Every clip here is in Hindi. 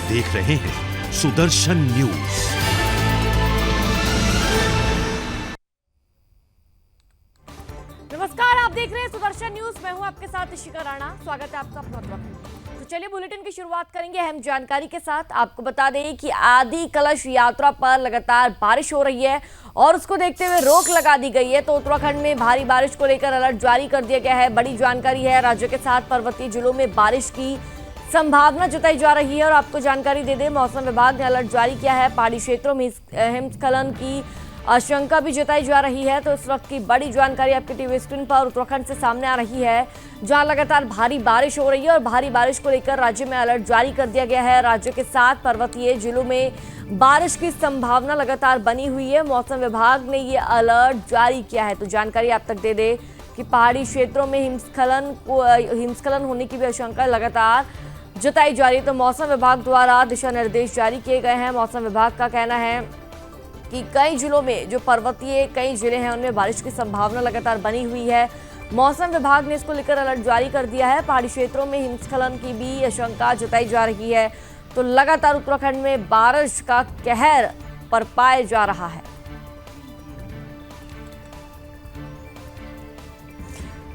देख रहे हैं सुदर्शन न्यूज। नमस्कार, आप देख रहे हैं सुदर्शन न्यूज। मैं हूं आपके साथ इशिका राणा। स्वागत है आपका बहुत बहुत। तो चलिए बुलेटिन की शुरुआत करेंगे अहम जानकारी के साथ। आपको बता दें कि आदि कलश यात्रा पर लगातार बारिश हो रही है और उसको देखते हुए रोक लगा दी गई है। तो उत्तराखंड में भारी बारिश को लेकर अलर्ट जारी कर दिया गया है। बड़ी जानकारी है, राज्य के 7 पर्वतीय जिलों में बारिश की संभावना जताई जा रही है। और आपको जानकारी दे दें, मौसम विभाग ने अलर्ट जारी किया है। पहाड़ी क्षेत्रों में हिमस्खलन की आशंका भी जताई जा रही है। तो इस वक्त की बड़ी जानकारी आपके टीवी स्क्रीन पर उत्तराखंड से सामने आ रही है, जहां लगातार भारी बारिश हो रही है और भारी बारिश को लेकर राज्य में अलर्ट जारी कर दिया गया है। राज्य के 7 पर्वतीय जिलों में बारिश की संभावना लगातार बनी हुई है। मौसम विभाग ने ये अलर्ट जारी किया है। तो जानकारी आप तक दे दे कि पहाड़ी क्षेत्रों में हिमस्खलन होने की भी आशंका लगातार जताई जा रही है। तो मौसम विभाग द्वारा दिशा निर्देश जारी किए गए हैं। मौसम विभाग का कहना है कि कई जिलों में, जो पर्वतीय कई जिले हैं, उनमें बारिश की संभावना लगातार बनी हुई है। मौसम विभाग ने इसको लेकर अलर्ट जारी कर दिया है। पहाड़ी क्षेत्रों में हिमस्खलन की भी आशंका जताई जा रही है। तो लगातार उत्तराखंड में बारिश का कहर बरपाया जा रहा है।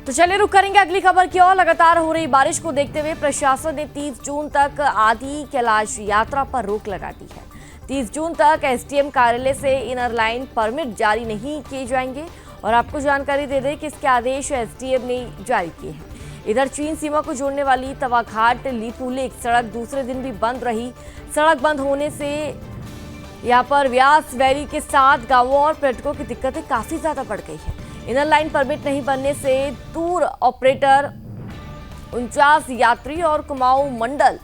तो चलिए रुक करेंगे अगली खबर की ओर। लगातार हो रही बारिश को देखते हुए प्रशासन ने 30 जून तक आदि कैलाश यात्रा पर रोक लगा दी है। 30 जून तक एसडीएम कार्यालय से इनर लाइन परमिट जारी नहीं किए जाएंगे। और आपको जानकारी दे दें कि इसके आदेश एसडीएम ने जारी किए हैं। इधर चीन सीमा को जोड़ने वाली तवाघाट लिपुलेख सड़क दूसरे दिन भी बंद रही। सड़क बंद होने से यहाँ पर व्यास वैली के 7 गांवों और पर्यटकों की दिक्कतें काफी ज्यादा बढ़ गई है। इनर लाइन परमिट नहीं बनने से टूर ऑपरेटर, 49 यात्री और कुमाऊं मंडल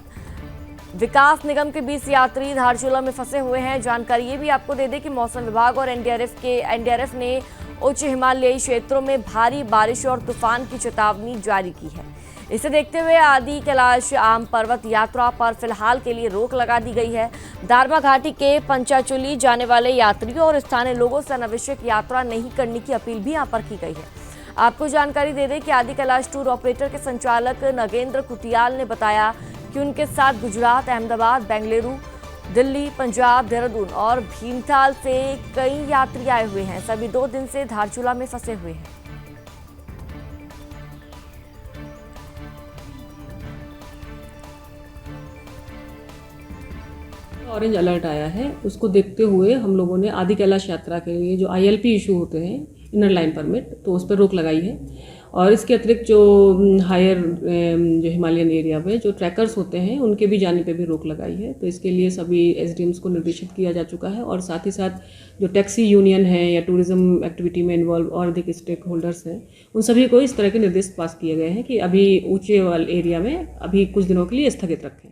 विकास निगम के 20 यात्री धारचूला में फंसे हुए हैं। जानकारी ये भी आपको दे दें कि मौसम विभाग और एनडीआरएफ ने उच्च हिमालयी क्षेत्रों में भारी बारिश और तूफान की चेतावनी जारी की है। इसे देखते हुए आदि कैलाश आम पर्वत यात्रा पर फिलहाल के लिए रोक लगा दी गई है। दारमा घाटी के पंचाचुली जाने वाले यात्रियों और स्थानीय लोगों से अनावश्यक यात्रा नहीं करने की अपील भी यहाँ पर की गई है। आपको जानकारी दे दें कि आदि कैलाश टूर ऑपरेटर के संचालक नगेंद्र कुटियाल ने बताया कि उनके साथ गुजरात, अहमदाबाद, बेंगलुरु, दिल्ली, पंजाब, देहरादून और भीमताल से कई यात्री आए हुए हैं। सभी 2 दिन से धारचूला में फंसे हुए हैं। ऑरेंज अलर्ट आया है, उसको देखते हुए हम लोगों ने आदि कैलाश यात्रा के लिए जो आईएलपी इशू होते हैं, इनर लाइन परमिट, तो उस पर रोक लगाई है। और इसके अतिरिक्त जो हायर जो हिमालयन एरिया में जो ट्रैकर्स होते हैं, उनके भी जाने पे भी रोक लगाई है। तो इसके लिए सभी एसडीएम्स को निर्देशित किया जा चुका है। और साथ ही साथ जो टैक्सी यूनियन है या टूरिज्म एक्टिविटी में इन्वॉल्व और अधिक स्टेक होल्डर्स हैं, उन सभी को इस तरह के निर्देश पास किए गए हैं कि अभी ऊंचे वाले एरिया में अभी कुछ दिनों के लिए स्थगित रखें।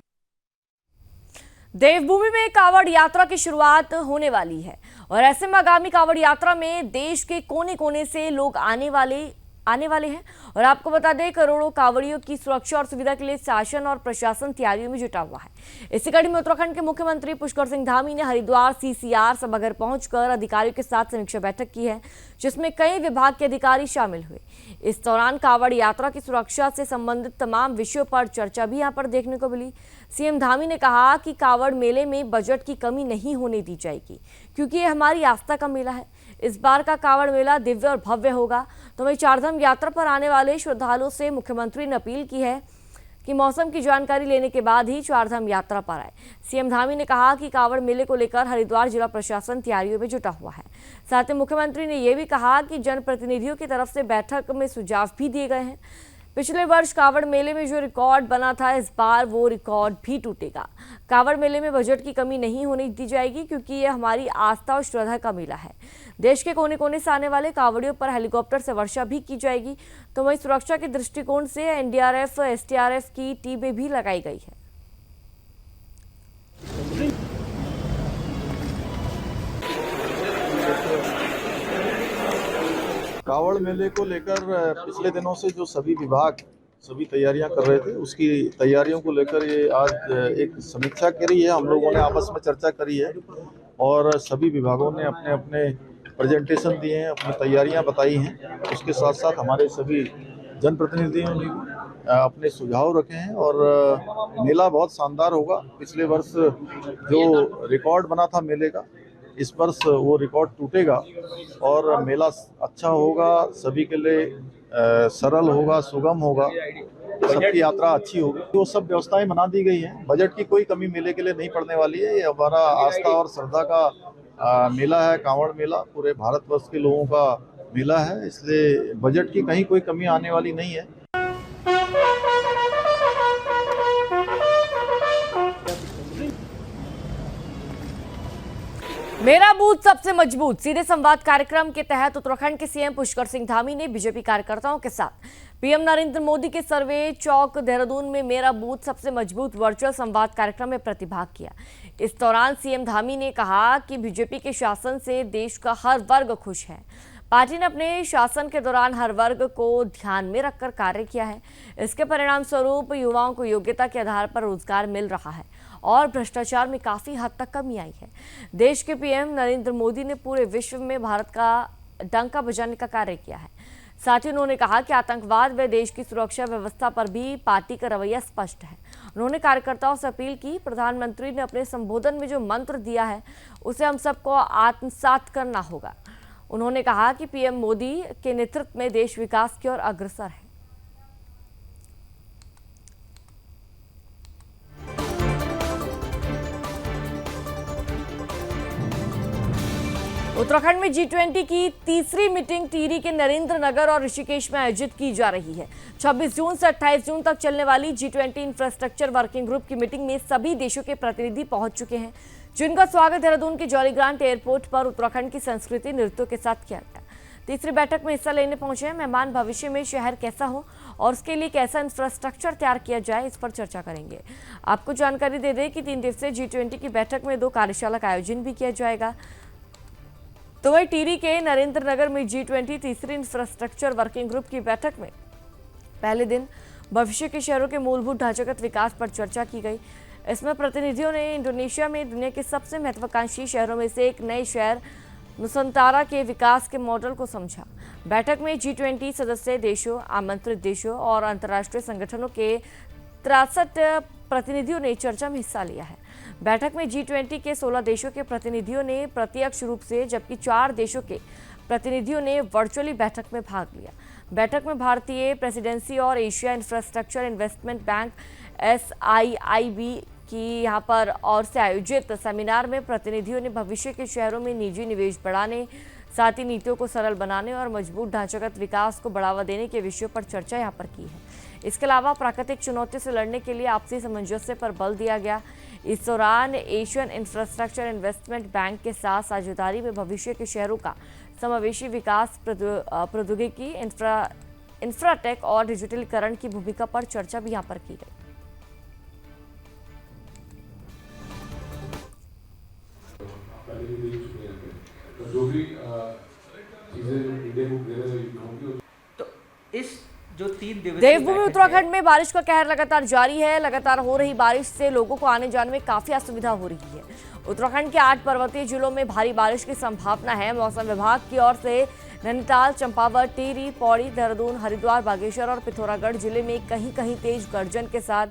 देवभूमि में कांवड़ यात्रा की शुरुआत होने वाली है और ऐसे में आगामी कांवड़ यात्रा में देश के कोने कोने से लोग आने वाले हैं। और आपको बता दें, करोड़ों कांवड़ियों की सुरक्षा और सुविधा के लिए शासन और प्रशासन तैयारियों में जुटा हुआ है। इसी कड़ी में उत्तराखंड के मुख्यमंत्री पुष्कर सिंह धामी ने हरिद्वार सीसीआर सभागार पहुंचकर अधिकारियों के साथ समीक्षा बैठक की है, जिसमें कई विभाग के अधिकारी शामिल हुए। इस दौरान कांवड़ यात्रा की सुरक्षा से संबंधित तमाम विषयों पर चर्चा भी यहाँ पर देखने को मिली। सीएम धामी ने कहा कि कांवड़ मेले में बजट की कमी नहीं होने दी जाएगी, क्योंकि ये हमारी आस्था का मेला है। इस बार का कांवड़ मेला दिव्य और भव्य होगा। तो वहीं चारधाम यात्रा पर आने वाले श्रद्धालुओं से मुख्यमंत्री ने अपील की है कि मौसम की जानकारी लेने के बाद ही चारधाम यात्रा पर आए। सीएम धामी ने कहा कि कांवड़ मेले को लेकर हरिद्वार जिला प्रशासन तैयारियों में जुटा हुआ है। साथ ही मुख्यमंत्री ने यह भी कहा कि जनप्रतिनिधियों की तरफ से बैठक में सुझाव भी दिए गए हैं। पिछले वर्ष कांवड़ मेले में जो रिकॉर्ड बना था, इस बार वो रिकॉर्ड भी टूटेगा। कांवड़ मेले में बजट की कमी नहीं होने दी जाएगी, क्योंकि ये हमारी आस्था और श्रद्धा का मेला है। देश के कोने कोने से आने वाले कांवड़ियों पर हेलीकॉप्टर से वर्षा भी की जाएगी। तो वहीं सुरक्षा के दृष्टिकोण से एनडीआरएफ, एसडीआरएफ की टीमें भी लगाई गई है। कांवड़ मेले को लेकर पिछले दिनों से जो सभी विभाग सभी तैयारियां कर रहे थे, उसकी तैयारियों को लेकर ये आज एक समीक्षा करी है। हम लोगों ने आपस में चर्चा करी है और सभी विभागों ने अपने अपने प्रेजेंटेशन दिए हैं, अपनी तैयारियां बताई हैं। उसके साथ साथ हमारे सभी जनप्रतिनिधियों ने अपने सुझाव रखे हैं और मेला बहुत शानदार होगा। पिछले वर्ष जो रिकॉर्ड बना था मेले का, इस वर्ष वो रिकॉर्ड टूटेगा और मेला अच्छा होगा, सभी के लिए सरल होगा, सुगम होगा, सबकी यात्रा अच्छी होगी। तो सब व्यवस्थाएं बना दी गई हैं। बजट की कोई कमी मेले के लिए नहीं पड़ने वाली है। ये हमारा आस्था और श्रद्धा का मेला है, कांवड़ मेला पूरे भारतवर्ष के लोगों का मेला है, इसलिए बजट की कहीं कोई कमी आने वाली नहीं है। मेरा बूथ सबसे मजबूत सीधे संवाद कार्यक्रम के तहत उत्तराखंड के सीएम पुष्कर सिंह धामी ने बीजेपी कार्यकर्ताओं के साथ पीएम नरेंद्र मोदी के सर्वे चौक देहरादून में मेरा बूथ सबसे मजबूत वर्चुअल संवाद कार्यक्रम में प्रतिभाग किया। इस दौरान सीएम धामी ने कहा कि बीजेपी के शासन से देश का हर वर्ग खुश है। पार्टी ने अपने शासन के दौरान हर वर्ग को ध्यान में रखकर कार्य किया है। इसके परिणाम स्वरूप युवाओं को योग्यता के आधार पर रोजगार मिल रहा है और भ्रष्टाचार में काफी हद तक कमी आई है। देश के पीएम नरेंद्र मोदी ने पूरे विश्व में भारत का डंका बजाने का कार्य किया है। साथ ही उन्होंने कहा कि आतंकवाद व देश की सुरक्षा व्यवस्था पर भी पार्टी का रवैया स्पष्ट है। उन्होंने कार्यकर्ताओं से अपील की, प्रधानमंत्री ने अपने संबोधन में जो मंत्र दिया है उसे हम सबको आत्मसात करना होगा। उन्होंने कहा कि पीएम मोदी के नेतृत्व में देश विकास की ओर अग्रसर है। उत्तराखंड में G20 की तीसरी मीटिंग टिहरी के नरेंद्र नगर और ऋषिकेश में आयोजित की जा रही है। 26 जून से 28 जून तक चलने वाली G20 इंफ्रास्ट्रक्चर वर्किंग ग्रुप की मीटिंग में सभी देशों के प्रतिनिधि पहुंच चुके हैं, जिनका स्वागत देहरादून के जॉली ग्रांट एयरपोर्ट पर उत्तराखंड की संस्कृति नृत्यों के साथ किया गया। तीसरी बैठक में हिस्सा लेने पहुंचे मेहमान भविष्य में शहर कैसा हो और उसके लिए कैसा इंफ्रास्ट्रक्चर तैयार किया जाए, इस पर चर्चा करेंगे। आपको जानकारी दे दें कि 3 दिवसीय G20 की बैठक में 2 कार्यशाला का आयोजन भी किया जाएगा। तो वही टिहरी के नरेंद्र नगर में G20 तीसरी इंफ्रास्ट्रक्चर वर्किंग ग्रुप की बैठक में पहले दिन भविष्य के शहरों के मूलभूत ढांचागत विकास पर चर्चा की गई। इसमें प्रतिनिधियों ने इंडोनेशिया में दुनिया के सबसे महत्वाकांक्षी शहरों में से एक नए शहर नुसंतारा के विकास के मॉडल को समझा। बैठक में G20 सदस्य देशों, आमंत्रित देशों और अंतर्राष्ट्रीय संगठनों के 63 प्रतिनिधियों ने चर्चा में हिस्सा लिया है। बैठक में G20 के 16 देशों के प्रतिनिधियों ने प्रत्यक्ष रूप से, जबकि 4 देशों के प्रतिनिधियों ने वर्चुअली बैठक में भाग लिया। बैठक में भारतीय प्रेसिडेंसी और Asia infrastructure investment bank SIIB की यहाँ पर और से आयोजित सेमिनार में प्रतिनिधियों ने भविष्य के शहरों में निजी निवेश बढ़ाने, साथ ही नीतियों को सरल बनाने और मजबूत ढांचागत विकास को बढ़ावा देने के विषयों पर चर्चा यहाँ पर की है। इसके अलावा प्राकृतिक चुनौतियों से लड़ने के लिए आपसी सामंजस्य पर बल दिया गया। इस दौरान एशियन इंफ्रास्ट्रक्चर इन्वेस्टमेंट बैंक के साथ साझेदारी में भविष्य के शहरों का समावेशी विकास, प्रौद्योगिकी, इंफ्राटेक और डिजिटलीकरण की भूमिका पर चर्चा भी यहाँ पर की गई। तो इस जो 3 दिवसीय देवभूमि उत्तराखंड में बारिश का कहर लगातार जारी है। लगातार हो रही बारिश से लोगों को आने जाने में काफी असुविधा हो रही है। उत्तराखंड के 8 पर्वतीय जिलों में भारी बारिश की संभावना है। मौसम विभाग की ओर से नैनीताल, चंपावत, टिहरी, पौड़ी, देहरादून, हरिद्वार, बागेश्वर और पिथौरागढ़ जिले में कहीं कहीं तेज गर्जन के साथ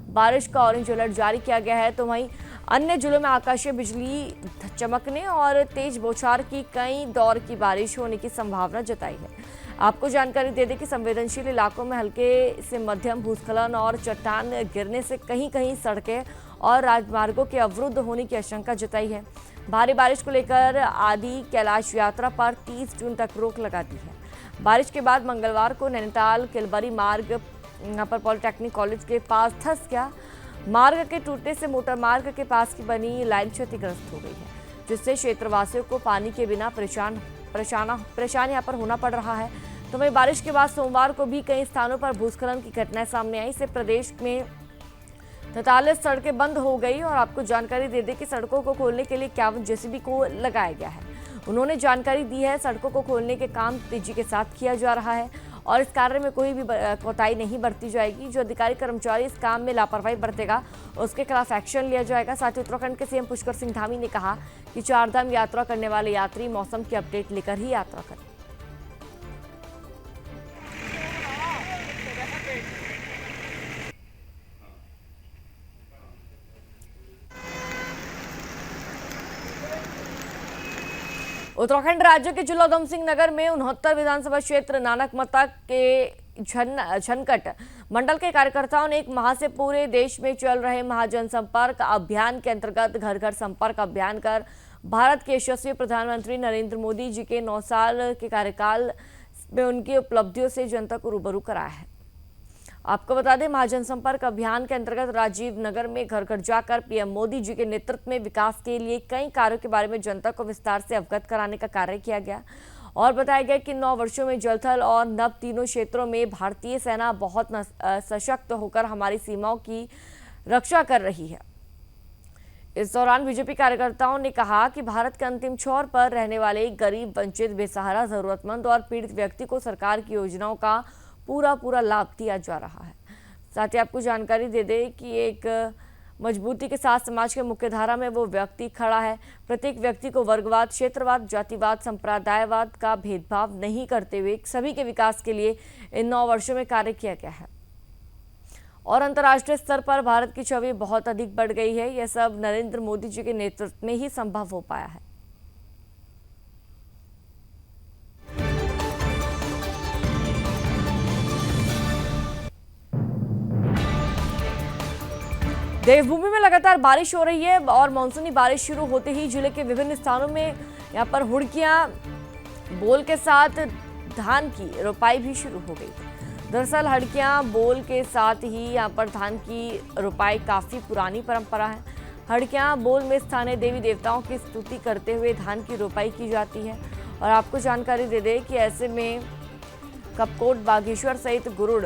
बारिश का ऑरेंज अलर्ट जारी किया गया है। तो वहीं अन्य जिलों में आकाशीय बिजली चमकने और तेज बौछार की कई दौर की बारिश होने की संभावना जताई है। आपको जानकारी दे दें कि संवेदनशील इलाकों में हल्के से मध्यम भूस्खलन और चट्टान गिरने से कहीं कहीं सड़कें और राजमार्गों के अवरुद्ध होने की आशंका जताई है। भारी बारिश को लेकर आदि कैलाश यात्रा पर 30 जून तक रोक लगा दी है। बारिश के बाद मंगलवार को नैनीताल किलबरी मार्ग यहाँ पर पॉलिटेक्निक कॉलेज के पास धंस गया। मार्ग के टूटने से मोटर मार्ग के पास की बनी लाइन क्षतिग्रस्त हो गई है, जिससे क्षेत्रवासियों को पानी के बिना परेशान यहाँ पर होना पड़ रहा है। तो वहीं बारिश के बाद सोमवार को भी कई स्थानों पर भूस्खलन की घटनाएं सामने आई। इससे प्रदेश में 43 सड़कें बंद हो गई और आपको जानकारी दे दें कि सड़कों को खोलने के लिए 51 JCB को लगाया गया है। उन्होंने जानकारी दी है सड़कों को खोलने के काम तेजी के साथ किया जा रहा है और इस कार्य में कोई भी कोताही नहीं बरती जाएगी। जो अधिकारी कर्मचारी इस काम में लापरवाही बरतेगा उसके खिलाफ एक्शन लिया जाएगा। साथ ही उत्तराखंड के सीएम पुष्कर सिंह धामी ने कहा कि 4 धाम यात्रा करने वाले यात्री मौसम की अपडेट लेकर ही यात्रा करें। उत्तराखंड राज्य के जिला उधम सिंह नगर में 69 विधानसभा क्षेत्र नानक मत्ता के झनकट मंडल के कार्यकर्ताओं ने एक माह से पूरे देश में चल रहे महाजन संपर्क अभियान के अंतर्गत घर घर संपर्क अभियान कर भारत के यशस्वी प्रधानमंत्री नरेंद्र मोदी जी के 9 साल के कार्यकाल में उनकी उपलब्धियों से जनता को रूबरू कराया है। आपको बता दें, महाजन संपर्क अभियान के अंतर्गत राजीव नगर में घर घर जाकर पीएम मोदी जी के नेतृत्व में विकास के लिए कई कार्यों के बारे में जनता को विस्तार से अवगत कराने का कार्य किया गया और बताया गया कि 9 वर्षों में जल थल और नभ तीनों क्षेत्रों में भारतीय सेना बहुत सशक्त होकर हमारी सीमाओं की रक्षा कर रही है। इस दौरान बीजेपी कार्यकर्ताओं ने कहा कि भारत के अंतिम छोर पर रहने वाले गरीब, वंचित, बेसहारा, जरूरतमंद और पीड़ित व्यक्ति को सरकार की योजनाओं का पूरा लाभ दिया जा रहा है। साथ ही आपको जानकारी दे दें कि एक मजबूती के साथ समाज के मुख्य धारा में वो व्यक्ति खड़ा है। प्रत्येक व्यक्ति को वर्गवाद, क्षेत्रवाद, जातिवाद, संप्रदायवाद का भेदभाव नहीं करते हुए सभी के विकास के लिए इन 9 वर्षों में कार्य किया गया है और अंतर्राष्ट्रीय स्तर पर भारत की छवि बहुत अधिक बढ़ गई है। यह सब नरेंद्र मोदी जी के नेतृत्व में ही संभव हो पाया है। देवभूमि में लगातार बारिश हो रही है और मानसूनी बारिश शुरू होते ही जिले के विभिन्न स्थानों में यहां पर हुड़कियां बोल के साथ धान की रोपाई भी शुरू हो गई। दरअसल हड़कियां बोल के साथ ही यहां पर धान की रोपाई काफी पुरानी परंपरा है। हड़कियां बोल में स्थानीय देवी देवताओं की स्तुति करते हुए धान की रोपाई की जाती है और आपको जानकारी दे दें कि ऐसे में कपकोट, बागेश्वर सहित गुरुड़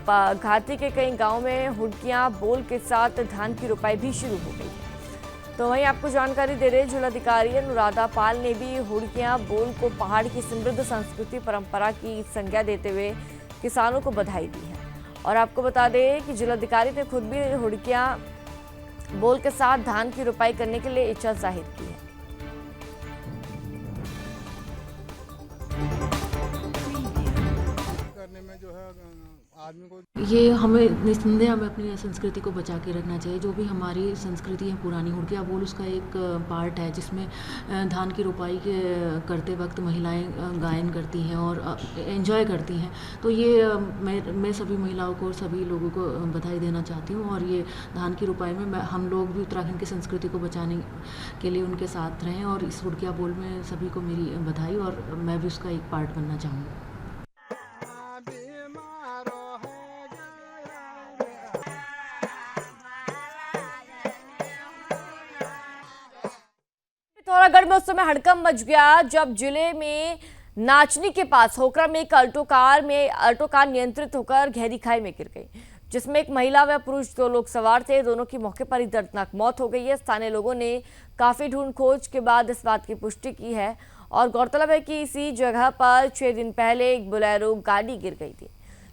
घाटी के कई गांव में हुड़कियां बोल के साथ धान की रोपाई भी शुरू हो गई है। तो वहीं आपको जानकारी दे रहे जिलाधिकारी अनुराधा पाल ने भी हुड़कियां बोल को पहाड़ की समृद्ध संस्कृति परंपरा की संज्ञा देते हुए किसानों को बधाई दी है और आपको बता दें कि जिलाधिकारी ने खुद भी हुड़कियां बोल के साथ धान की रोपाई करने के लिए इच्छा जाहिर की है। ये हमें निस्संदेह हमें अपनी संस्कृति को बचा के रखना चाहिए। जो भी हमारी संस्कृति है पुरानी, हुड़कियां बोल उसका एक पार्ट है जिसमें धान की रोपाई करते वक्त महिलाएं गायन करती हैं और एंजॉय करती हैं। तो ये मैं सभी महिलाओं को, सभी लोगों को बधाई देना चाहती हूँ और ये धान की रोपाई में हम लोग भी उत्तराखंड की संस्कृति को बचाने के लिए उनके साथ रहें और इस हुड़कियां बोल में सभी को मेरी बधाई और मैं भी उसका एक पार्ट बनना चाहूँगी। पिथौरागढ़ में उस समय हड़कंप मच गया जब जिले में नाचनी के पास होकरा में एक अल्टो कार नियंत्रित होकर गहरी खाई में गिर गई, जिसमें एक महिला व पुरुष 2 लोग सवार थे। दोनों की मौके पर ही दर्दनाक मौत हो गई है। स्थानीय लोगों ने काफी ढूंढ खोज के बाद इस बात की पुष्टि की है और गौरतलब है कि इसी जगह पर 6 दिन पहले एक बोलेरो गाड़ी गिर गई थी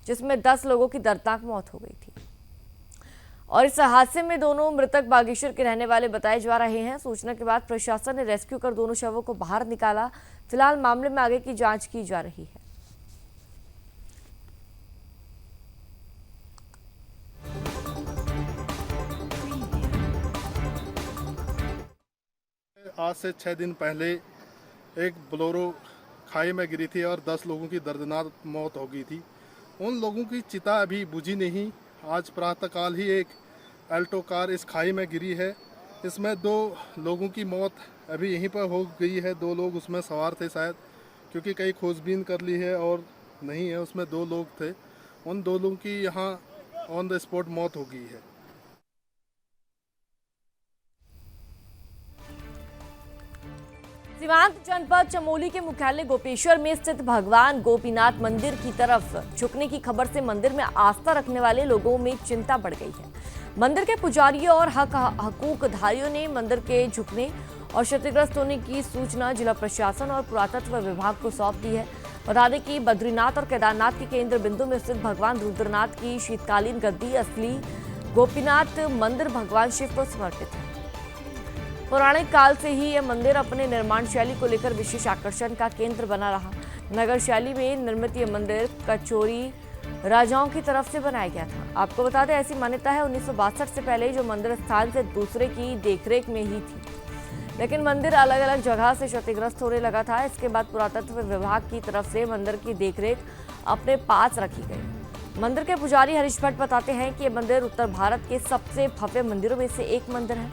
जिसमें 10 लोगों की दर्दनाक मौत हो गई थी और इस हादसे में दोनों मृतक बागेश्वर के रहने वाले बताए जा रहे हैं। सूचना के बाद प्रशासन ने रेस्क्यू कर दोनों शवों को बाहर निकाला। फिलहाल मामले में आगे की जांच की जा रही है। आज से 6 दिन पहले एक बोलेरो खाई में गिरी थी और 10 लोगों की दर्दनाक मौत हो गई थी। उन लोगों की चिता अभी बुझी नहीं। आज प्रातःकाल ही एक अल्टो कार इस खाई में गिरी है। इसमें 2 लोगों की मौत अभी यहीं पर हो गई है। 2 लोग उसमें सवार थे शायद, क्योंकि कई खोजबीन कर ली है और नहीं है, उसमें 2 लोग थे। उन 2 लोगों की यहाँ ऑन द स्पॉट मौत हो गई है। सीमांत जनपद चमोली के मुख्यालय गोपेश्वर में स्थित भगवान गोपीनाथ मंदिर की तरफ झुकने की खबर से मंदिर में आस्था रखने वाले लोगों में चिंता बढ़ गई है। मंदिर के पुजारियों और हकूकधारियों ने मंदिर के झुकने और क्षतिग्रस्त होने की सूचना जिला प्रशासन और पुरातत्व विभाग को सौंप दी है। बता दें कि बद्रीनाथ और केदारनाथ के केंद्र बिंदु में स्थित भगवान रुद्रनाथ की शीतकालीन गद्दी असली गोपीनाथ मंदिर भगवान शिव को समर्पित है। पौराणिक काल से ही यह मंदिर अपने निर्माण शैली को लेकर विशेष आकर्षण का केंद्र बना रहा। नगर शैली में निर्मित यह मंदिर कचोरी राजाओं की तरफ से बनाया गया था। आपको बता दें, ऐसी मान्यता है 1962 से पहले जो मंदिर स्थान से दूसरे की देखरेख में ही थी। लेकिन मंदिर अलग अलग जगह से क्षतिग्रस्त होने लगा था। इसके बाद पुरातत्व विभाग की तरफ से मंदिर की देखरेख अपने पास रखी गई। मंदिर के पुजारी हरीश भट्ट बताते हैं कि ये मंदिर उत्तर भारत के सबसे भव्य मंदिरों में से एक मंदिर है।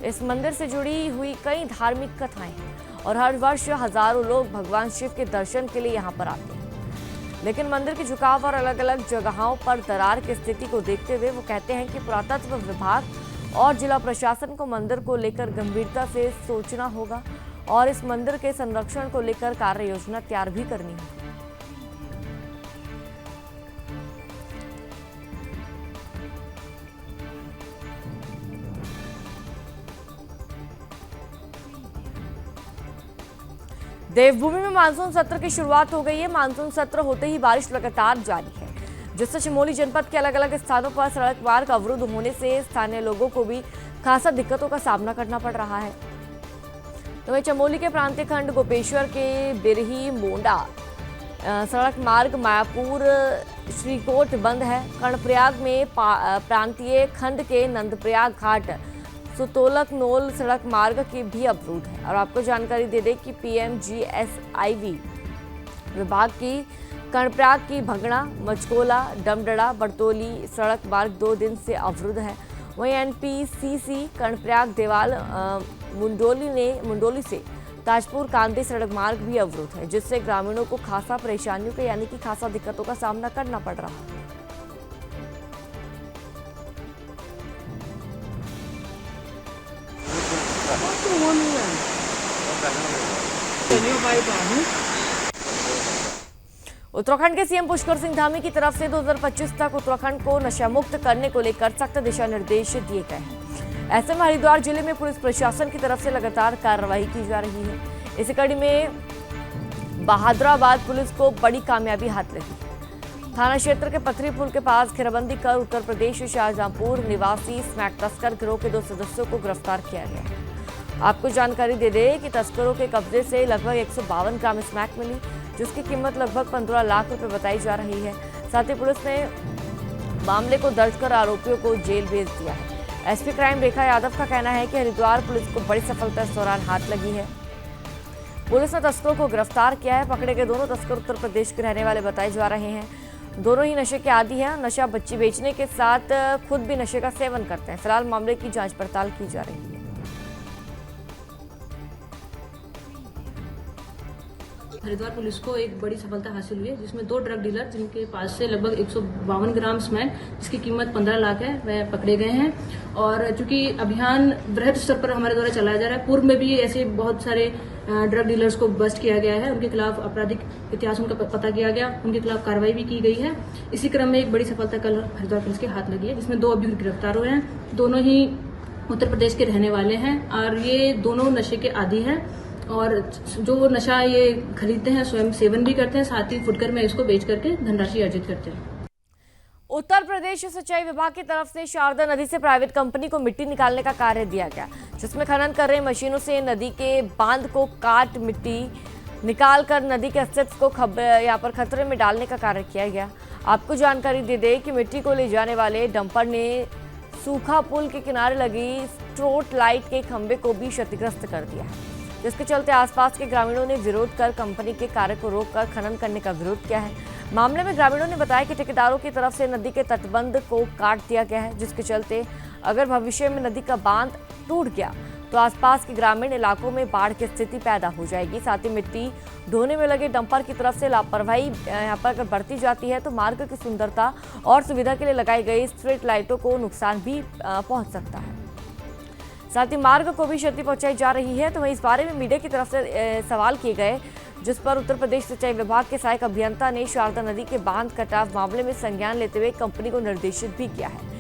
इस मंदिर से जुड़ी हुई कई धार्मिक कथाएं हैं और हर वर्ष हजारों लोग भगवान शिव के दर्शन के लिए यहाँ पर आते हैं। लेकिन मंदिर के झुकाव और अलग अलग जगहों पर दरार की स्थिति को देखते हुए वो कहते हैं कि पुरातत्व विभाग और जिला प्रशासन को मंदिर को लेकर गंभीरता से सोचना होगा और इस मंदिर के संरक्षण को लेकर कार्य योजना तैयार भी करनी होगी। देवभूमि में मानसून सत्र की शुरुआत हो गई है। मानसून सत्र होते ही बारिश लगातार जारी है, जिससे चमोली जनपद के अलग अलग स्थानों पर सड़क मार्ग अवरुद्ध होने से स्थानीय लोगों को भी खासा दिक्कतों का सामना करना पड़ रहा है। तो वहीं चमोली के प्रांतीय खंड गोपेश्वर के बिरही मोंडा सड़क मार्ग मायापुर श्रीकोट बंद है। कर्णप्रयाग में प्रांतीय खंड के नंदप्रयाग घाट सुतोलक नोल सड़क मार्ग की भी अवरुद्ध है। और आपको जानकारी दे दें कि PMGSIV विभाग की कर्णप्रयाग की भगड़ा, मचकोला, डमडड़ा, बड़तोली सड़क मार्ग 2 दिन से अवरुद्ध है। वहीं NPCC कर्णप्रयाग देवाल मुंडोली से ताजपुर कांदी सड़क मार्ग भी अवरुद्ध है, जिससे ग्रामीणों को खासा परेशानियों के यानी कि खासा दिक्कतों का सामना करना पड़ रहा है। उत्तराखंड के सीएम पुष्कर सिंह धामी की तरफ से 2025 तक उत्तराखंड को नशा मुक्त करने को लेकर सख्त दिशा निर्देश दिए गए हैं। ऐसे में हरिद्वार जिले में पुलिस प्रशासन की तरफ से लगातार कार्रवाई की जा रही है। इसी कड़ी में बहादुराबाद पुलिस को बड़ी कामयाबी हाथ लगी। थाना क्षेत्र के पथरी पुल के पास घेराबंदी कर उत्तर प्रदेश शाहजहांपुर निवासी स्मैक तस्कर गिरोह के 2 सदस्यों को गिरफ्तार किया गया है। आपको जानकारी दे दें कि तस्करों के कब्जे से लगभग 152 ग्राम स्मैक मिली, जिसकी कीमत लगभग 15 लाख रुपए बताई जा रही है। साथ ही पुलिस ने मामले को दर्ज कर आरोपियों को जेल भेज दिया है। SP क्राइम रेखा यादव का कहना है कि हरिद्वार पुलिस को बड़ी सफलता इस दौरान हाथ लगी है। पुलिस ने तस्करों को गिरफ्तार किया है। पकड़े गए दोनों तस्कर उत्तर प्रदेश के रहने वाले बताए जा रहे हैं। दोनों ही नशे के आदी हैं। नशा बच्ची बेचने के साथ खुद भी नशे का सेवन करते हैं। फिलहाल मामले की जांच पड़ताल की जा रही है। हरिद्वार पुलिस को एक बड़ी सफलता हासिल हुई है, जिसमें 2 ड्रग डीलर जिनके पास से लगभग 152 ग्राम स्मैक जिसकी कीमत 15 लाख है वह पकड़े गए हैं। और चूंकि अभियान बृहद स्तर पर हमारे द्वारा चलाया जा रहा है, पूर्व में भी ऐसे बहुत सारे ड्रग डीलर्स को बस्ट किया गया है, उनके खिलाफ आपराधिक इतिहास उनका पता किया गया, उनके खिलाफ कार्रवाई भी की गई है। इसी क्रम में एक बड़ी सफलता कल हरिद्वार पुलिस के हाथ लगी है, जिसमें 2 अभियुक्त गिरफ्तार हुए हैं। दोनों ही उत्तर प्रदेश के रहने वाले हैं और ये दोनों नशे के आदी हैं और जो नशा ये खरीदते हैं स्वयं सेवन भी करते हैं, साथ ही फुटकर में इसको बेच करके धनराशि अर्जित करते हैं। उत्तर प्रदेश सिंचाई विभाग की तरफ से शारदा नदी से प्राइवेट कंपनी को मिट्टी निकालने का कार्य दिया गया, जिसमें खनन कर रहे मशीनों से नदी के बांध को काट मिट्टी निकालकर नदी के अस्तित्व को यहाँ पर खतरे में डालने का कार्य किया गया। आपको जानकारी दे दें कि मिट्टी को ले जाने वाले डंपर ने सूखा पुल के किनारे लगी स्ट्रीट लाइट के खंभे को भी क्षतिग्रस्त कर दिया है, जिसके चलते आसपास के ग्रामीणों ने विरोध कर कंपनी के कार्य को रोककर खनन करने का विरोध किया है। मामले में ग्रामीणों ने बताया कि ठेकेदारों की तरफ से नदी के तटबंध को काट दिया गया है, जिसके चलते अगर भविष्य में नदी का बांध टूट गया तो आसपास के ग्रामीण इलाकों में बाढ़ की स्थिति पैदा हो जाएगी। साथ ही मिट्टी ढोने में लगे डंपर की तरफ से लापरवाही यहाँ पर अगर बढ़ती जाती है तो मार्ग की सुंदरता और सुविधा के लिए लगाई गई स्ट्रीट लाइटों को नुकसान भी पहुँच सकता है। साथ ही मार्ग को भी क्षति पहुंचाई जा रही है। तो वहीं इस बारे में मीडिया की तरफ से सवाल किए गए, जिस पर उत्तर प्रदेश सिंचाई विभाग के सहायक अभियंता ने शारदा नदी के बांध कटाव मामले में संज्ञान लेते हुए कंपनी को निर्देशित भी किया है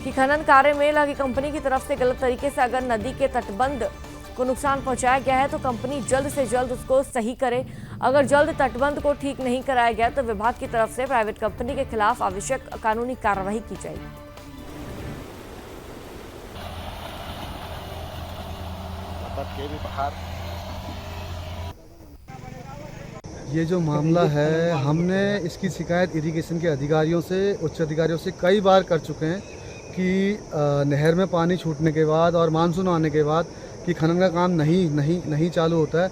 कि खनन कार्य में लगी कंपनी की तरफ से गलत तरीके से अगर नदी के तटबंध को नुकसान पहुंचाया गया है तो कंपनी जल्द से जल्द उसको सही करे। अगर जल्द तटबंध को ठीक नहीं कराया गया तो विभाग की तरफ से प्राइवेट कंपनी के खिलाफ आवश्यक कानूनी कार्रवाई की जाएगी। ये जो मामला है, हमने इसकी शिकायत इरिगेशन के अधिकारियों से, उच्च अधिकारियों से कई बार कर चुके हैं कि नहर में पानी छूटने के बाद और मानसून आने के बाद कि खनन का काम नहीं चालू होता है,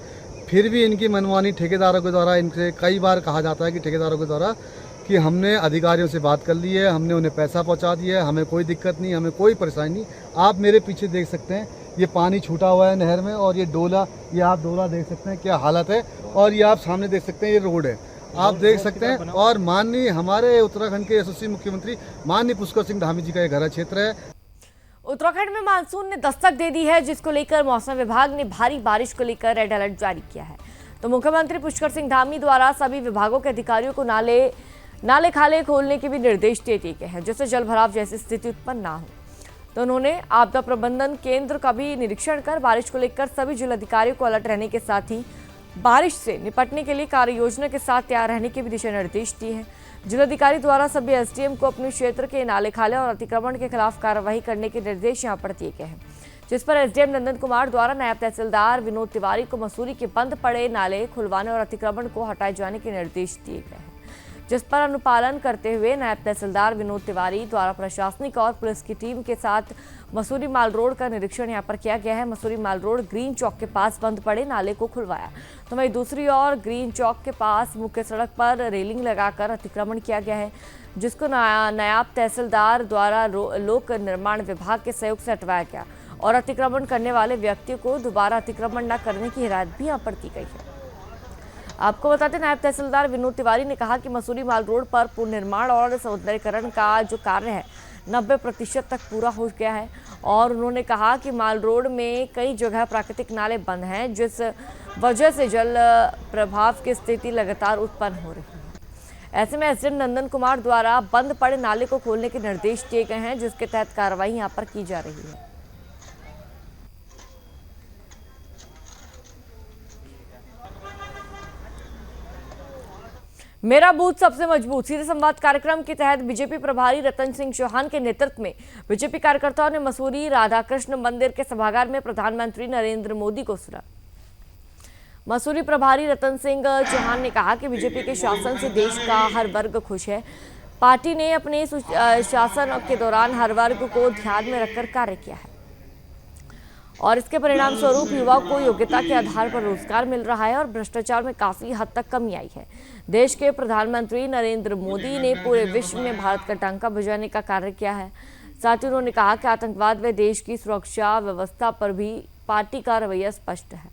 फिर भी इनकी मनमानी ठेकेदारों के द्वारा, इनसे कई बार कहा जाता है कि ठेकेदारों के द्वारा कि हमने अधिकारियों से बात कर ली है, हमने उन्हें पैसा पहुंचा दिया है, हमें कोई दिक्कत नहीं, हमें कोई परेशानी नहीं। आप मेरे पीछे देख सकते हैं, ये पानी छूटा हुआ है नहर में, और ये डोला, ये आप डोला देख सकते हैं क्या हालत है, और ये आप सामने देख सकते हैं ये रोड है, आप देख सकते हैं। और माननीय हमारे उत्तराखंड के यशस्वी मुख्यमंत्री माननीय पुष्कर सिंह धामी जी का ये घर क्षेत्र है। उत्तराखंड में मानसून ने दस्तक दे दी है, जिसको लेकर मौसम विभाग ने भारी बारिश को लेकर रेड अलर्ट जारी किया है। तो मुख्यमंत्री पुष्कर सिंह धामी द्वारा सभी विभागों के अधिकारियों को नाले खाले खोलने के भी निर्देश दे दिए गए हैं, जिससे जल भराव जैसी स्थिति उत्पन्न ना हो। तो उन्होंने आपदा प्रबंधन केंद्र का भी निरीक्षण कर बारिश को लेकर सभी जिलाधिकारियों को अलर्ट रहने के साथ ही बारिश से निपटने के लिए कार्य योजना के साथ तैयार रहने के भी दिशा निर्देश दिए हैं। जिलाधिकारी द्वारा सभी एसडीएम को अपने क्षेत्र के नाले खाले और अतिक्रमण के खिलाफ कार्रवाई करने के निर्देश यहां पर दिए गए हैं, जिस पर एसडीएम नंदन कुमार द्वारा नायब तहसीलदार विनोद तिवारी को मसूरी के बंद पड़े नाले खुलवाने और अतिक्रमण को हटाए जाने के निर्देश दिए गए हैं, जिस पर अनुपालन करते हुए नायब तहसीलदार विनोद तिवारी द्वारा प्रशासनिक और पुलिस की टीम के साथ मसूरी माल रोड का निरीक्षण यहां पर किया गया है। मसूरी माल रोड ग्रीन चौक के पास बंद पड़े नाले को खुलवाया, तो वहीं दूसरी ओर ग्रीन चौक के पास मुख्य सड़क पर रेलिंग लगाकर अतिक्रमण किया गया है, जिसको नायब तहसीलदार द्वारा लोक निर्माण विभाग के सहयोग से हटवाया गया और अतिक्रमण करने वाले व्यक्तियों को दोबारा अतिक्रमण न करने की हिदायत भी यहाँ पर दी गई है। आपको बताते नायब तहसीलदार विनोद तिवारी ने कहा कि मसूरी माल रोड पर पुनर्निर्माण और सौंदर्यीकरण का जो कार्य है 90% तक पूरा हो गया है, और उन्होंने कहा कि माल रोड में कई जगह प्राकृतिक नाले बंद हैं, जिस वजह से जल प्रभाव की स्थिति लगातार उत्पन्न हो रही है। ऐसे में एसडीएम नंदन कुमार द्वारा बंद पड़े नाले को खोलने के निर्देश दिए गए हैं, जिसके तहत कार्रवाई यहाँ पर की जा रही है। मेरा बूथ सबसे मजबूत सीधे संवाद कार्यक्रम के तहत बीजेपी प्रभारी रतन सिंह चौहान के नेतृत्व में बीजेपी कार्यकर्ताओं ने मसूरी राधाकृष्ण मंदिर के सभागार में प्रधानमंत्री नरेंद्र मोदी को सुना। मसूरी प्रभारी रतन सिंह चौहान ने कहा कि बीजेपी के शासन से देश का हर वर्ग खुश है। पार्टी ने अपने शासन के दौरान हर वर्ग को ध्यान में रखकर कार्य किया है और इसके परिणाम स्वरूप युवाओं को योग्यता के आधार पर रोजगार मिल रहा है और भ्रष्टाचार में काफी हद तक कमी आई है। देश के प्रधानमंत्री नरेंद्र मोदी ने पूरे विश्व में भारत का डंका बजाने का कार्य किया है। साथ ही उन्होंने कहा कि आतंकवाद व देश की सुरक्षा व्यवस्था पर भी पार्टी का रवैया स्पष्ट है।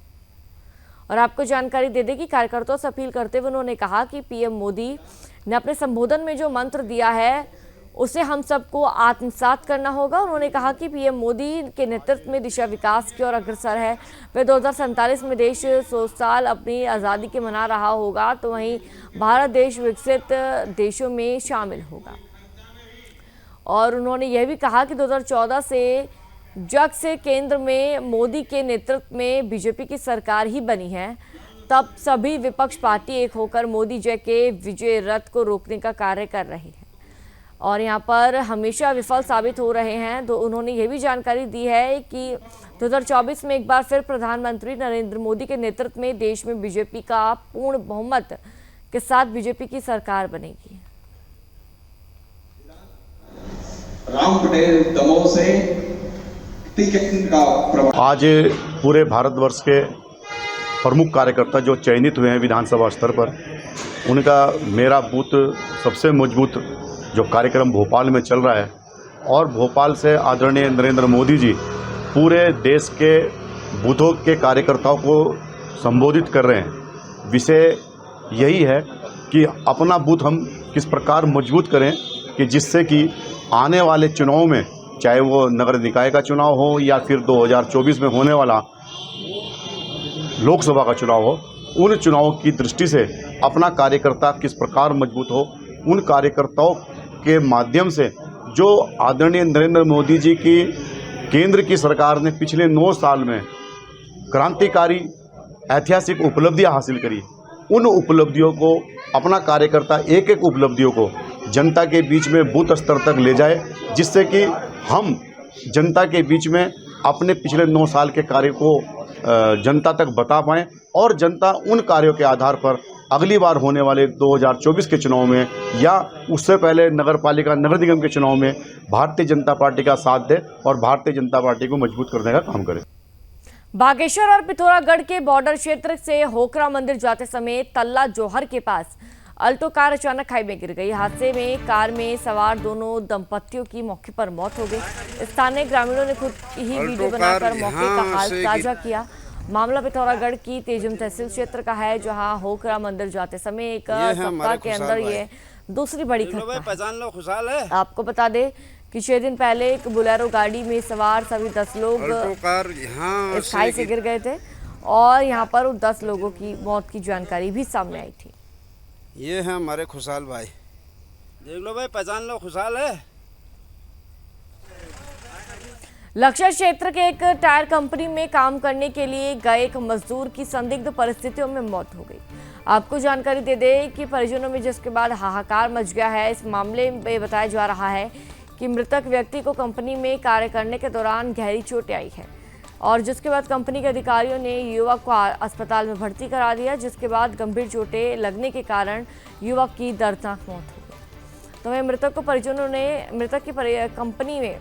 और आपको जानकारी दे दें कि कार्यकर्ताओं से अपील करते हुए उन्होंने कहा कि पीएम मोदी ने अपने संबोधन में जो मंत्र दिया है उसे हम सबको आत्मसात करना होगा। उन्होंने कहा कि पीएम मोदी के नेतृत्व में दिशा विकास की ओर अग्रसर है। वे 2047 में देश 100 साल अपनी आज़ादी के मना रहा होगा, तो वहीं भारत देश विकसित देशों में शामिल होगा। और उन्होंने यह भी कहा कि 2014 से जब से केंद्र में मोदी के नेतृत्व में बीजेपी की सरकार ही बनी है, तब सभी विपक्ष पार्टी एक होकर मोदी जय के विजय रथ को रोकने का कार्य कर रहे हैं और यहाँ पर हमेशा विफल साबित हो रहे हैं। तो उन्होंने ये भी जानकारी दी है कि 2024 में एक बार फिर प्रधानमंत्री नरेंद्र मोदी के नेतृत्व में देश में बीजेपी का पूर्ण बहुमत के साथ बीजेपी की सरकार बनेगी। राम पटेल दमोह से आज पूरे भारतवर्ष के प्रमुख कार्यकर्ता जो चयनित हुए हैं विधानसभा स्तर पर, उनका मेरा बूथ सबसे मजबूत जो कार्यक्रम भोपाल में चल रहा है और भोपाल से आदरणीय नरेंद्र मोदी जी पूरे देश के बूथों के कार्यकर्ताओं को संबोधित कर रहे हैं। विषय यही है कि अपना बूथ हम किस प्रकार मजबूत करें कि जिससे कि आने वाले चुनाव में, चाहे वो नगर निकाय का चुनाव हो या फिर 2024 में होने वाला लोकसभा का चुनाव हो, उन चुनावों की दृष्टि से अपना कार्यकर्ता किस प्रकार मजबूत हो, उन कार्यकर्ताओं के माध्यम से जो आदरणीय नरेंद्र मोदी जी की केंद्र की सरकार ने पिछले 9 साल में क्रांतिकारी ऐतिहासिक उपलब्धियां हासिल करी, उन उपलब्धियों को अपना कार्यकर्ता एक एक उपलब्धियों को जनता के बीच में बूथ स्तर तक ले जाए, जिससे कि हम जनता के बीच में अपने पिछले 9 साल के कार्य को जनता तक बता पाएँ और जनता उन कार्यों के आधार पर अगली बार होने वाले 2024 के चुनाव में या उससे पहले नगरपालिका नगर निगम के चुनाव में भारतीय जनता पार्टी का साथ दे और भारतीय जनता पार्टी को मजबूत करने का काम करे। बागेश्वर और पिथौरागढ़ के बॉर्डर क्षेत्र से होकरा मंदिर जाते समय तल्ला जोहर के पास अल्टो कार अचानक खाई में गिर गई। हादसे में कार में सवार दोनों दंपतियों की मौके पर मौत हो गई। स्थानीय ग्रामीणों ने खुद ही वीडियो बनाकर मौके का हाल साझा किया। मामला पिथौरागढ़ की तेजुम तहसील क्षेत्र का है, जहां होकरा मंदिर जाते समय एक सप्ताह के अंदर ये दूसरी बड़ी घटना है। आपको बता दें कि 6 दिन पहले एक बोलेरो गाड़ी में सवार सभी 10 लोग इस खाई से गिर गए थे और यहां पर उन 10 लोगों की मौत की जानकारी भी सामने आई थी। ये है हमारे खुशहाल भाई, देख लो भाई, पहचान लो, खुशहाल है। लक्ष्य क्षेत्र के एक टायर कंपनी में काम करने के लिए गए एक मजदूर की संदिग्ध परिस्थितियों में मौत हो गई। आपको जानकारी दे दें कि परिजनों में जिसके बाद हाहाकार मच गया है। इस मामले में बताया जा रहा है कि मृतक व्यक्ति को कंपनी में कार्य करने के दौरान गहरी चोटें आई है और जिसके बाद कंपनी के अधिकारियों ने युवक को अस्पताल में भर्ती करा दिया, जिसके बाद गंभीर चोटें लगने के कारण युवक की दर्दनाक मौत हो गई। तो वहीं मृतक को परिजनों ने कंपनी में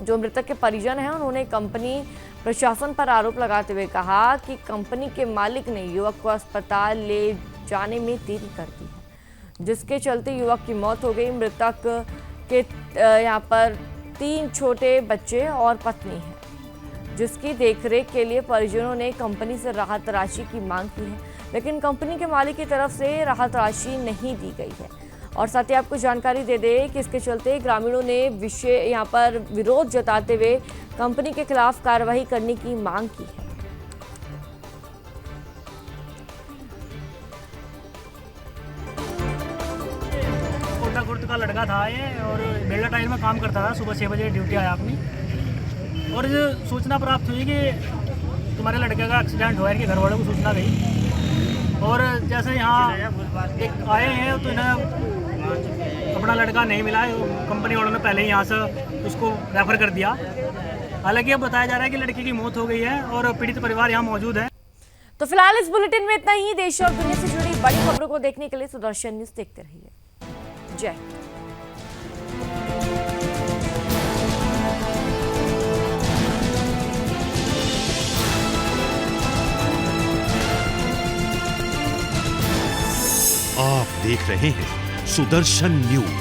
जो मृतक के परिजन हैं उन्होंने कंपनी प्रशासन पर आरोप लगाते हुए कहा कि कंपनी के मालिक ने युवक को अस्पताल ले जाने में देरी कर दी है, जिसके चलते युवक की मौत हो गई। मृतक के यहाँ पर 3 छोटे बच्चे और पत्नी है, जिसकी देखरेख के लिए परिजनों ने कंपनी से राहत राशि की मांग की है, लेकिन कंपनी के मालिक की तरफ से राहत राशि नहीं दी गई है। और साथ ही आपको जानकारी दे दें कि इसके चलते ग्रामीणों ने यहाँ पर विरोध जताते हुए कंपनी के खिलाफ कार्रवाई करने की मांग की है। कोटागुर्द का लड़का था ये और बेल्ला टायर में काम करता था। सुबह 6 बजे ड्यूटी आया अपनी और सूचना प्राप्त हुई कि तुम्हारे लड़के का एक्सीडेंट हुआ है, कि घर वालों को सूचना गई और जैसे यहाँ एक आए हैं तो इन्हें अपना लड़का नहीं मिला है। कंपनी वालों ने पहले ही यहाँ से उसको रेफर कर दिया। हालांकि अब बताया जा रहा है कि लड़की की मौत हो गई है और पीड़ित परिवार यहाँ मौजूद है। तो फिलहाल इस बुलेटिन में इतना ही। देश और दुनिया से जुड़ी बड़ी खबरों को देखने के लिए सुदर्शन न्यूज देखते रहिए। जय। आप देख रहे हैं सुदर्शन न्यूज।